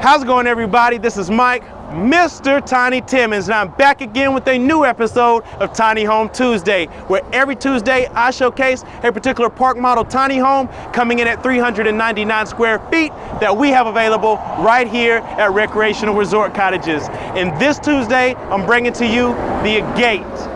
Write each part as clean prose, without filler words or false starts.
How's it going, everybody? This is Mike, Mr. Tiny Timmons, and I'm back again with a new episode of Tiny Home Tuesday, where every Tuesday I showcase a particular park model tiny home coming in at 399 square feet that we have available right here at Recreational Resort Cottages. And this Tuesday, I'm bringing to you the Agate.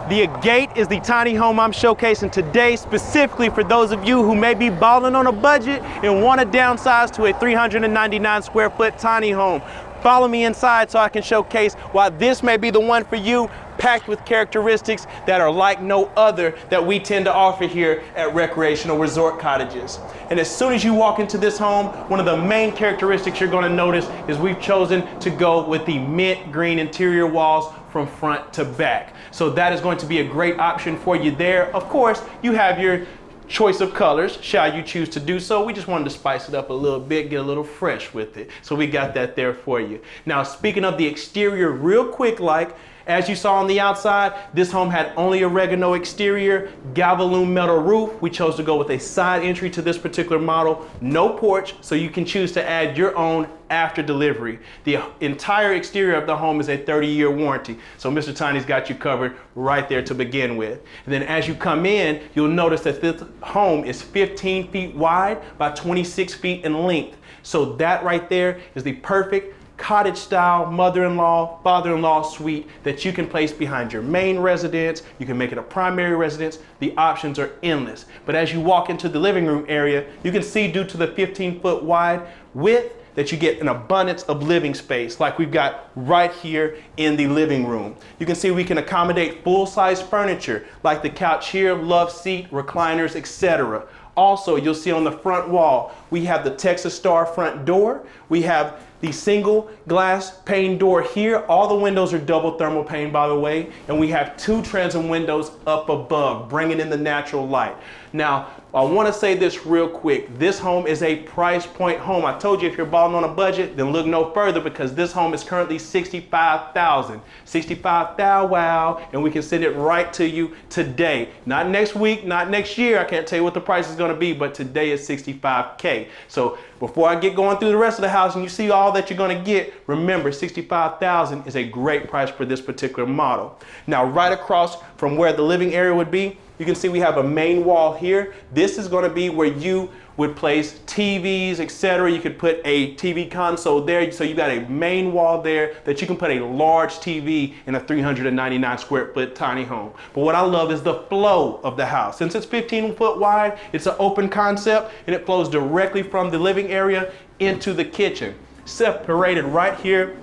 The Agate is the tiny home I'm showcasing today specifically for those of you who may be balling on a budget and want to downsize to a 399 square foot tiny home. Follow me inside so I can showcase why this may be the one for you, packed with characteristics that are like no other that we tend to offer here at Recreational Resort Cottages. And as soon as you walk into this home, one of the main characteristics you're going to notice is we've chosen to go with the mint green interior walls from front to back. So that is going to be a great option for you there. Of course, you have your choice of colors, shall you choose to do so. We just wanted to spice it up a little bit, get a little fresh with it. So we got that there for you. Now, speaking of the exterior real quick, as you saw on the outside, this home had only oregano exterior, Galvalume metal roof. We chose to go with a side entry to this particular model, no porch, so you can choose to add your own after delivery. The entire exterior of the home is a 30-year warranty, so Mr. Tiny's got you covered right there to begin with. And then as you come in, you'll notice that this home is 15 feet wide by 26 feet in length. So that right there is the perfect cottage style mother-in-law, father-in-law suite that you can place behind your main residence. You can make it a primary residence. The options are endless. But as you walk into the living room area, you can see due to the 15-foot wide width that you get an abundance of living space like we've got right here in the living room. You can see we can accommodate full-size furniture like the couch here, love seat, recliners, etc. Also, you'll see on the front wall, we have the Texas Star front door. We have the single glass pane door here. All the windows are double thermal pane, by the way. And we have two transom windows up above, bringing in the natural light. Now, I want to say this real quick. This home is a price point home. I told you if you're balling on a budget, then look no further because this home is currently $65,000. $65,000, wow, and we can send it right to you today. Not next week, not next year. I can't tell you what the price is going to be, but today is $65K. So before I get going through the rest of the house and you see all that you're going to get, remember $65,000 is a great price for this particular model. Now, right across from where the living area would be, you can see we have a main wall here. This is going to be where you would place TVs, etc. You could put a TV console there. So you got a main wall there that you can put a large TV in a 399 square foot tiny home. But what I love is the flow of the house. Since it's 15 foot wide, it's an open concept and it flows directly from the living area into the kitchen. Separated right here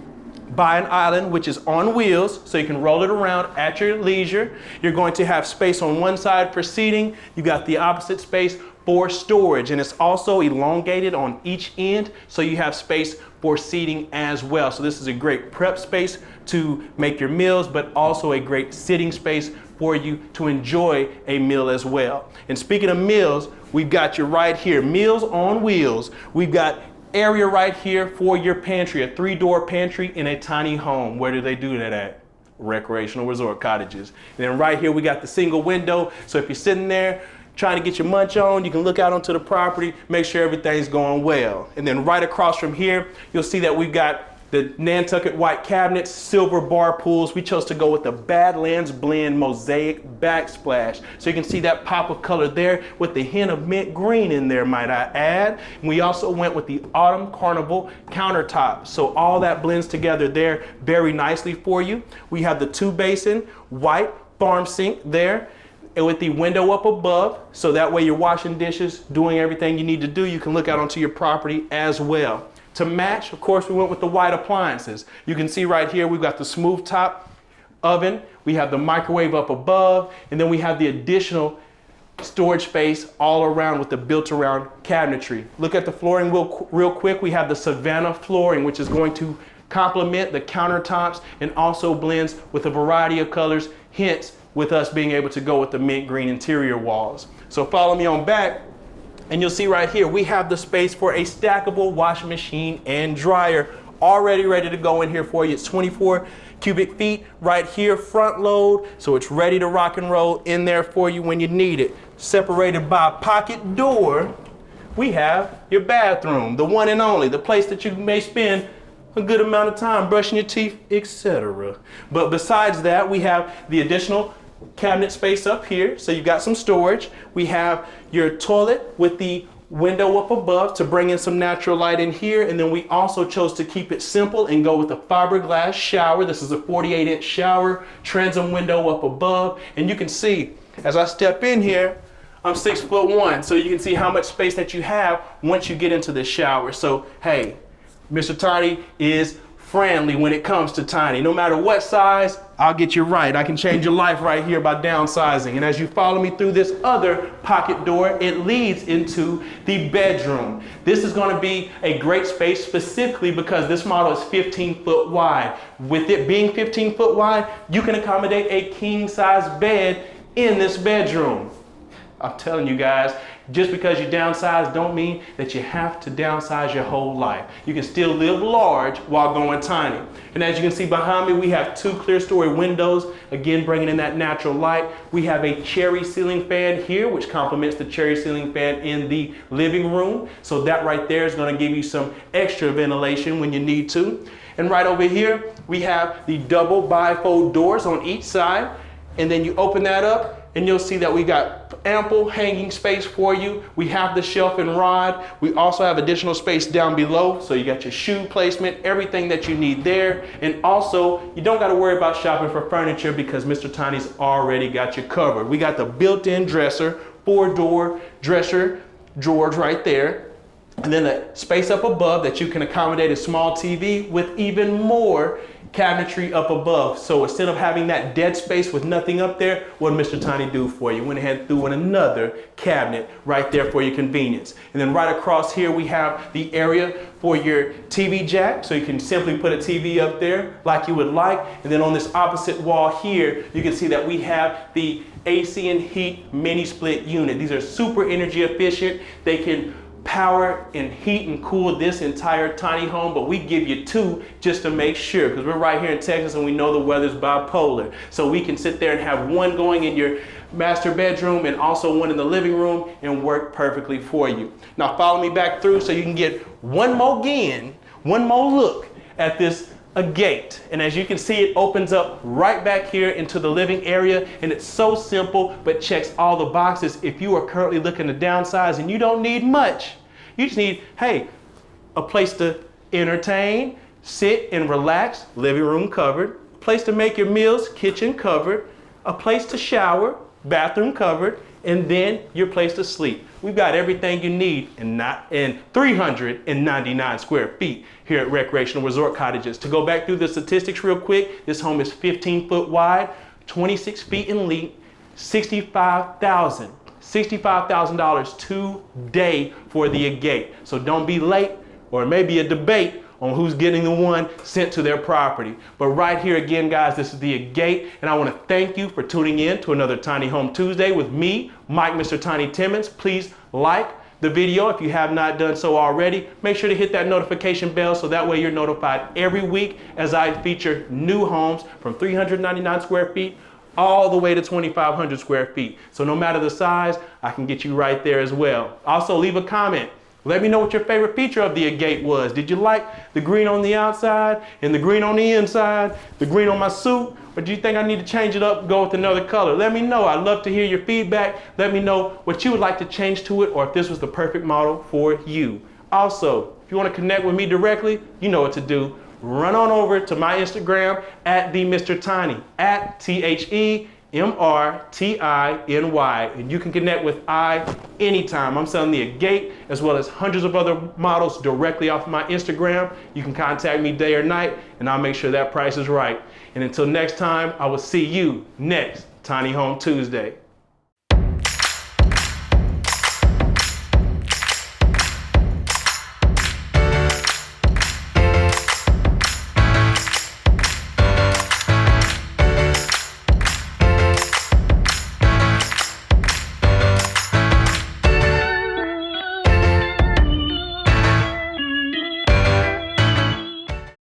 by an island which is on wheels, so you can roll it around at your leisure. You're going to have space on one side for seating. You got the opposite space for storage, and it's also elongated on each end, so you have space for seating as well. So this is a great prep space to make your meals, but also a great sitting space for you to enjoy a meal as well. And speaking of meals, we've got you right here, Meals on Wheels. We've got area right here for your pantry, a 3-door pantry in a tiny home. Where do they do that at? Recreational Resort Cottages. And then right here we got the single window, so if you're sitting there trying to get your munch on, you can look out onto the property, make sure everything's going well. And then right across from here, you'll see that we've got the Nantucket white cabinets, silver bar pools. We chose to go with the Badlands Blend Mosaic backsplash. So you can see that pop of color there with the hint of mint green in there, might I add. And we also went with the Autumn Carnival countertop. So all that blends together there very nicely for you. We have the 2-basin white farm sink there, and with the window up above, so that way you're washing dishes, doing everything you need to do, you can look out onto your property as well. To match, of course, we went with the white appliances. You can see right here, we've got the smooth top oven, we have the microwave up above, and then we have the additional storage space all around with the built-around cabinetry. Look at the flooring real quick. We have the Savannah flooring, which is going to complement the countertops and also blends with a variety of colors, hence with us being able to go with the mint green interior walls. So follow me on back and you'll see right here, we have the space for a stackable washing machine and dryer already ready to go in here for you. It's 24 cubic feet right here, front load, so it's ready to rock and roll in there for you when you need it. Separated by a pocket door, we have your bathroom, the one and only, the place that you may spend a good amount of time brushing your teeth, etc. But besides that, we have the additional cabinet space up here, so you've got some storage. We have your toilet with the window up above to bring in some natural light in here, and then we also chose to keep it simple and go with a fiberglass shower. This is a 48-inch shower, transom window up above, and you can see as I step in here, I'm 6'1", so you can see how much space that you have once you get into the shower. So hey, Mr. Tiny is friendly when it comes to tiny. No matter what size, I'll get you right. I can change your life right here by downsizing. And as you follow me through this other pocket door, it leads into the bedroom. This is going to be a great space specifically because this model is 15 foot wide. With it being 15 foot wide, you can accommodate a king size bed in this bedroom. I'm telling you guys, just because you downsize don't mean that you have to downsize your whole life. You can still live large while going tiny. And as you can see behind me, we have two clear story windows, again bringing in that natural light. We have a cherry ceiling fan here, which complements the cherry ceiling fan in the living room. So that right there is going to give you some extra ventilation when you need to. And right over here, we have the double bifold doors on each side. And then you open that up, and you'll see that we got ample hanging space for you. We have the shelf and rod. We also have additional space down below. So you got your shoe placement, everything that you need there. And also, you don't got to worry about shopping for furniture because Mr. Tiny's already got you covered. We got the built-in dresser, 4-door dresser drawers right there. And then the space up above that you can accommodate a small TV with even more cabinetry up above. So instead of having that dead space with nothing up there, what did Mr. Tiny do for you? Went ahead and threw in another cabinet right there for your convenience. And then right across here, we have the area for your TV jack. So you can simply put a TV up there like you would like. And then on this opposite wall here, you can see that we have the AC and heat mini split unit. These are super energy efficient. They can power and heat and cool this entire tiny home, but we give you two just to make sure, because we're right here in Texas and we know the weather's bipolar. So we can sit there and have one going in your master bedroom and also one in the living room and work perfectly for you. Now follow me back through so you can get one more look at this Agate. And as you can see, it opens up right back here into the living area, and it's so simple but checks all the boxes. If you are currently looking to downsize and you don't need much, you just need, hey, a place to entertain, sit and relax, living room covered, a place to make your meals, kitchen covered, a place to shower, bathroom covered, and then your place to sleep. We've got everything you need in 399 square feet here at Recreational Resort Cottages. To go back through the statistics real quick, this home is 15 foot wide, 26 feet in length, $65,000 today for the Agate. So don't be late, or maybe a debate on who's getting the one sent to their property. But right here again, guys, this is the Agate, and I want to thank you for tuning in to another Tiny Home Tuesday with me, Mike, Mr. Tiny Timmons. Please like the video if you have not done so already. Make sure to hit that notification bell so that way you're notified every week as I feature new homes from 399 square feet all the way to 2,500 square feet. So no matter the size, I can get you right there as well. Also, leave a comment. Let me know what your favorite feature of the Agate was. Did you like the green on the outside and the green on the inside, the green on my suit? Or do you think I need to change it up, go with another color? Let me know. I'd love to hear your feedback. Let me know what you would like to change to it, or if this was the perfect model for you. Also, if you want to connect with me directly, you know what to do. Run on over to my Instagram at the Mr. Tiny, at TheMrTiny, and you can connect with I anytime. I'm selling the Agate as well as hundreds of other models directly off of my Instagram. You can contact me day or night, and I'll make sure that price is right. And until next time, I will see you next Tiny Home Tuesday.